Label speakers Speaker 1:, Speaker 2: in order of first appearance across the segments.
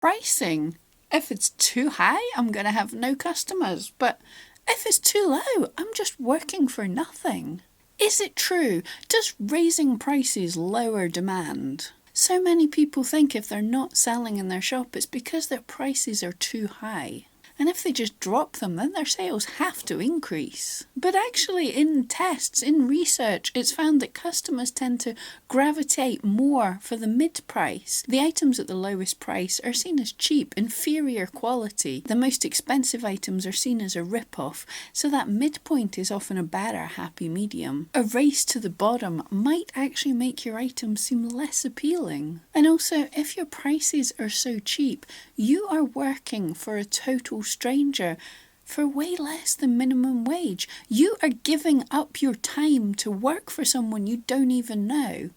Speaker 1: Pricing. If it's too high, I'm going to have no customers. But if it's too low, I'm just working for nothing. Is it true? Does raising prices lower demand? So many people think if they're not selling in their shop, it's because their prices are too high. And if they just drop them, then their sales have to increase. But actually, in tests, in research, it's found that customers tend to gravitate more for the mid-price. The items at the lowest price are seen as cheap, inferior quality. The most expensive items are seen as a rip-off, so that midpoint is often a better happy medium. A race to the bottom might actually make your items seem less appealing. And also, if your prices are so cheap, you are working for a total stranger for way less than minimum wage. You are giving up your time to work for someone you don't even know.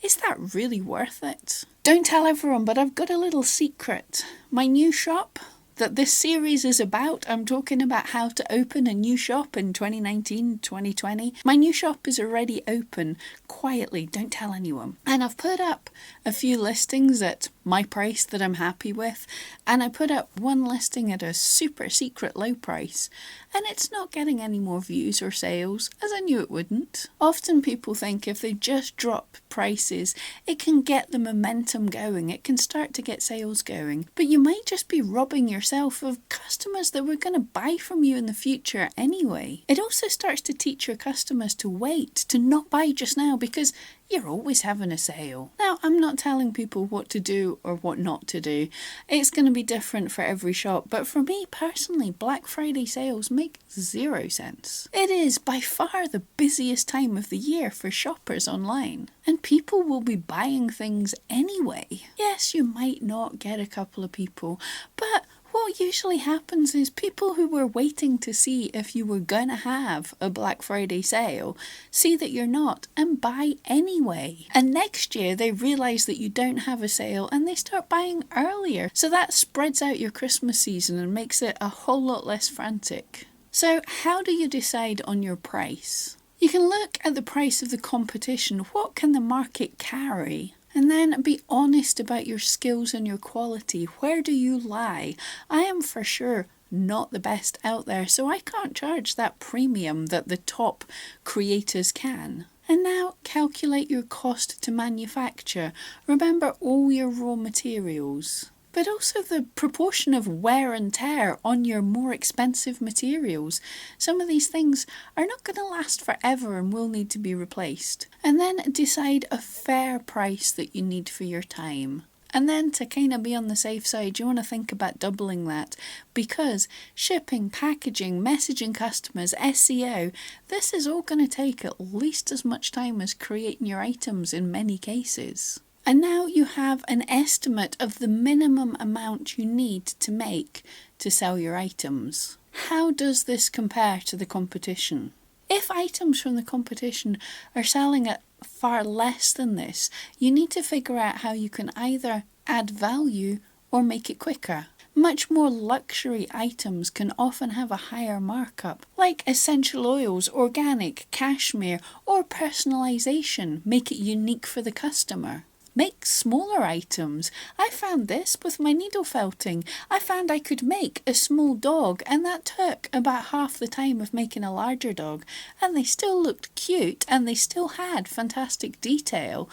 Speaker 1: Is that really worth it? Don't tell everyone, but I've got a little secret. My new shop that this series is about, I'm talking about how to open a new shop in 2019, 2020. My new shop is already open quietly, don't tell anyone. And I've put up a few listings at my price that I'm happy with, and I put up one listing at a super secret low price, and it's not getting any more views or sales, as I knew it wouldn't. Often people think if they just drop prices, it can get the momentum going, it can start to get sales going, but you might just be robbing yourself of customers that were going to buy from you in the future anyway. It also starts to teach your customers to wait, to not buy just now, because you're always having a sale. Now, I'm not telling people what to do or what not to do. It's going to be different for every shop, but for me personally, Black Friday sales make 0 sense. It is by far the busiest time of the year for shoppers online, and people will be buying things anyway. Yes, you might not get a couple of people, but what usually happens is people who were waiting to see if you were going to have a Black Friday sale see that you're not and buy anyway. And next year they realise that you don't have a sale and they start buying earlier. So that spreads out your Christmas season and makes it a whole lot less frantic. So how do you decide on your price? You can look at the price of the competition. What can the market carry? And then be honest about your skills and your quality. Where do you lie? I am for sure not the best out there, so I can't charge that premium that the top creators can. And now calculate your cost to manufacture. Remember all your raw materials, but also the proportion of wear and tear on your more expensive materials. Some of these things are not going to last forever and will need to be replaced. And then decide a fair price that you need for your time. And then to kind of be on the safe side, you want to think about doubling that, because shipping, packaging, messaging customers, SEO, this is all going to take at least as much time as creating your items in many cases. And now you have an estimate of the minimum amount you need to make to sell your items. How does this compare to the competition? If items from the competition are selling at far less than this, you need to figure out how you can either add value or make it quicker. Much more luxury items can often have a higher markup, like essential oils, organic, cashmere, or personalization, make it unique for the customer. Make smaller items. I found this with my needle felting. I found I could make a small dog, and that took about half the time of making a larger dog, and they still looked cute and they still had fantastic detail,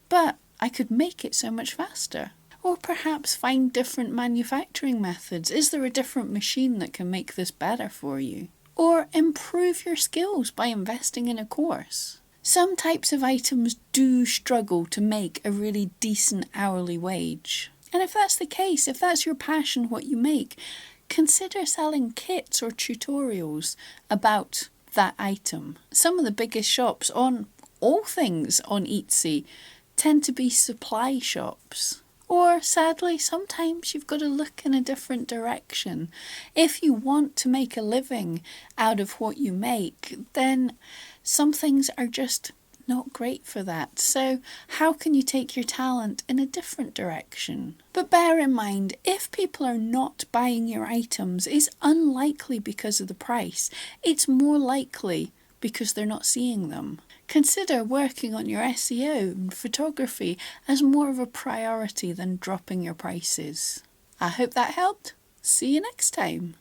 Speaker 1: but I could make it so much faster. Or perhaps find different manufacturing methods. Is there a different machine that can make this better for you? Or improve your skills by investing in a course. Some types of items do struggle to make a really decent hourly wage. And if that's the case, if that's your passion, what you make, consider selling kits or tutorials about that item. Some of the biggest shops on all things on Etsy tend to be supply shops. Or sadly, sometimes you've got to look in a different direction. If you want to make a living out of what you make, then some things are just not great for that. So how can you take your talent in a different direction? But bear in mind, if people are not buying your items, it's unlikely because of the price. It's more likely because they're not seeing them. Consider working on your SEO and photography as more of a priority than dropping your prices. I hope that helped. See you next time.